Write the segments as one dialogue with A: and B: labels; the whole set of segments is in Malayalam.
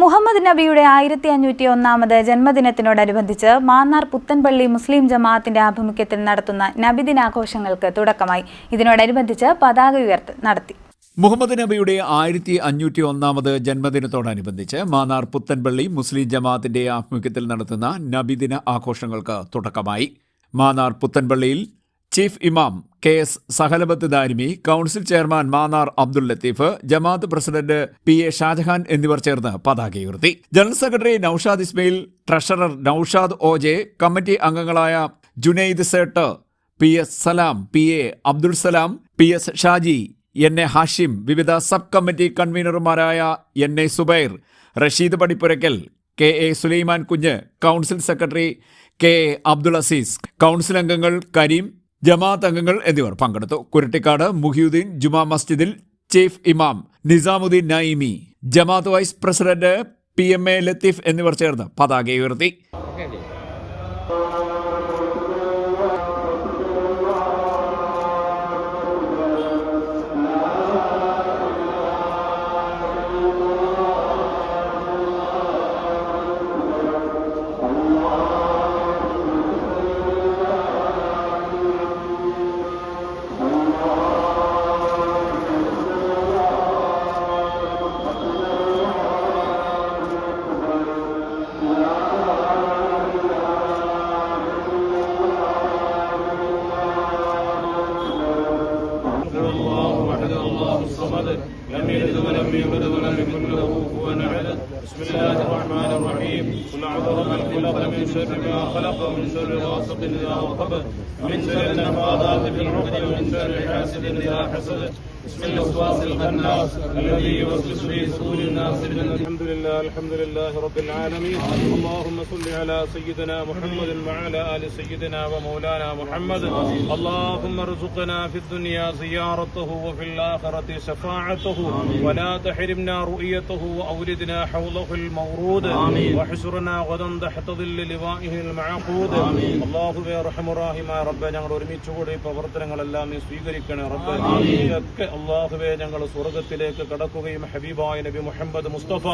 A: മുഹമ്മദ് നബിയുടെ 1501 ജന്മദിനത്തിനോടനുബന്ധിച്ച് മാന്നാർ പുത്തൻപള്ളി മുസ്ലിം ജമാഅത്തിന്റെ ആഭിമുഖ്യത്തിൽ നടത്തുന്ന നബിദിനാഘോഷങ്ങൾക്ക് തുടക്കമായി. ഇതിനോടനുബന്ധിച്ച് പതാക ഉയർത്തൽ നടത്തി.
B: മുഹമ്മദ് നബിയുടെ 1501 ജന്മദിനത്തോടനുബന്ധിച്ച് മാന്നാർ പുത്തൻപള്ളി മുസ്ലിം ജമാഅത്തിന്റെ ആഭിമുഖ്യത്തിൽ നടത്തുന്ന നബിദിന ആഘോഷങ്ങൾക്ക് തുടക്കമായി. മാന്നാർ പുത്തൻപള്ളിയിൽ ചീഫ് ഇമാം KS Sahalabath Darimi, council chairman Mannar Abdul Latheef, ജമാഅത്ത് പ്രസിഡന്റ് PA ഷാജഹാൻ എന്നിവർ ചേർന്ന് പതാക ഉയർത്തി. General secretary Noushad Ismail, treasurer Noushad OJ, committee അംഗങ്ങളായ ജുനൈദ് സേട്ട്, PS സലാം, PA Abdul Salam, PS Shaji, NA Hashim, വിവിധ സബ് കമ്മിറ്റി കൺവീനർമാരായ NA Subair, Rasheed Padippurakkal, KA Sulaiman Kunju, council secretary KA Abdul Azeez, council അംഗങ്ങൾ കരീം, ജമാഅത്ത് അംഗങ്ങൾ എന്നിവർ പങ്കെടുത്തു. കുരട്ടിക്കാട് മുഹിയുദ്ദീൻ ജുമാ മസ്ജിദിൽ ചീഫ് ഇമാം നിസാമുദ്ദീൻ നഈമി, ജമാഅത്ത് വൈസ് പ്രസിഡന്റ് PMA ലത്തീഫ് എന്നിവർ ചേർന്ന് പതാക ഉയർത്തി.
C: لم يلد ولم يولد ولم يكن له كفوا احد. بسم الله الرحمن الرحيم. قل اعوذ برب الفلق من شر ما خلق ومن شر غاسق اذا وقب ومن شر النفاثات في العقد ومن شر حاسد اذا حسد. بسم الوسواس الخناس الذي يوسوس في صدور الناس من الحمد لله رب العالمين. اللهم صل على سيدنا محمد وعلى ال سيدنا ومولانا محمد. اللهم ارزقنا في الدنيا زيارته وفي الاخره شفاعته ولا تحرمنا رؤيته واولدنا حوضه المورود واحشرنا غدا تحت ظل لوائه المعقود. الله يرحم الراحمين. رب ഞങ്ങൾ ഒരുമിച്ച് കൂടി പ്രവർത്തനങ്ങളെല്ലാം നീ സ്വീകരിക്കണേ റബ്ബേ. അല്ലാഹുവേ, ഞങ്ങൾ സ്വർഗ്ഗത്തിലേക്ക് കടക്കുകയും ഹബീബായ നബി മുഹമ്മദ് മുസ്തഫ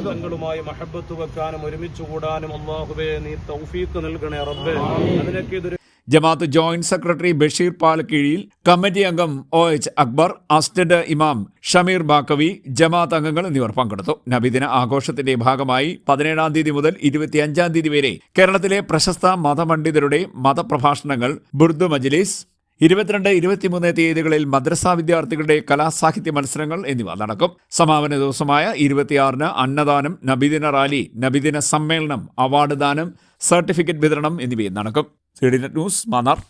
C: തങ്ങളുമായി മഹബത്ത് വെക്കാനും ഒരുമിച്ച് കൂടാനും അല്ലാഹുവേ നീ തൗഫീഖ് നൽകണേ റബ്ബേ. അതിനൊക്കെ
B: ജമാഅത്ത് ജോയിന്റ് സെക്രട്ടറി ബഷീർ പാലക്കീഴിൽ, കമ്മിറ്റി അംഗം OH അക്ബർ, അസിസ്റ്റന്റ് ഇമാം ഷമീർ ബാക്കവി, ജമാഅത്ത് അംഗങ്ങൾ എന്നിവർ പങ്കെടുത്തു. നബിദിന ആഘോഷത്തിന്റെ ഭാഗമായി 17-ാം തീയതി മുതൽ 25-ാം തീയതി വരെ കേരളത്തിലെ പ്രശസ്ത മതപണ്ഡിതരുടെ മതപ്രഭാഷണങ്ങൾ, ബുർദ് മജ്ലിസ്, 22-23 തീയതികളിൽ മദ്രസാ വിദ്യാർത്ഥികളുടെ കലാസാഹിത്യ മത്സരങ്ങൾ എന്നിവ നടക്കും. സമാപന ദിവസമായ 26-ന് അന്നദാനം, നബിദിന റാലി, നബിദിന സമ്മേളനം, അവാർഡ് ദാനം, സർട്ടിഫിക്കറ്റ് വിതരണം എന്നിവയും നടക്കും. CDNet news, Mannar.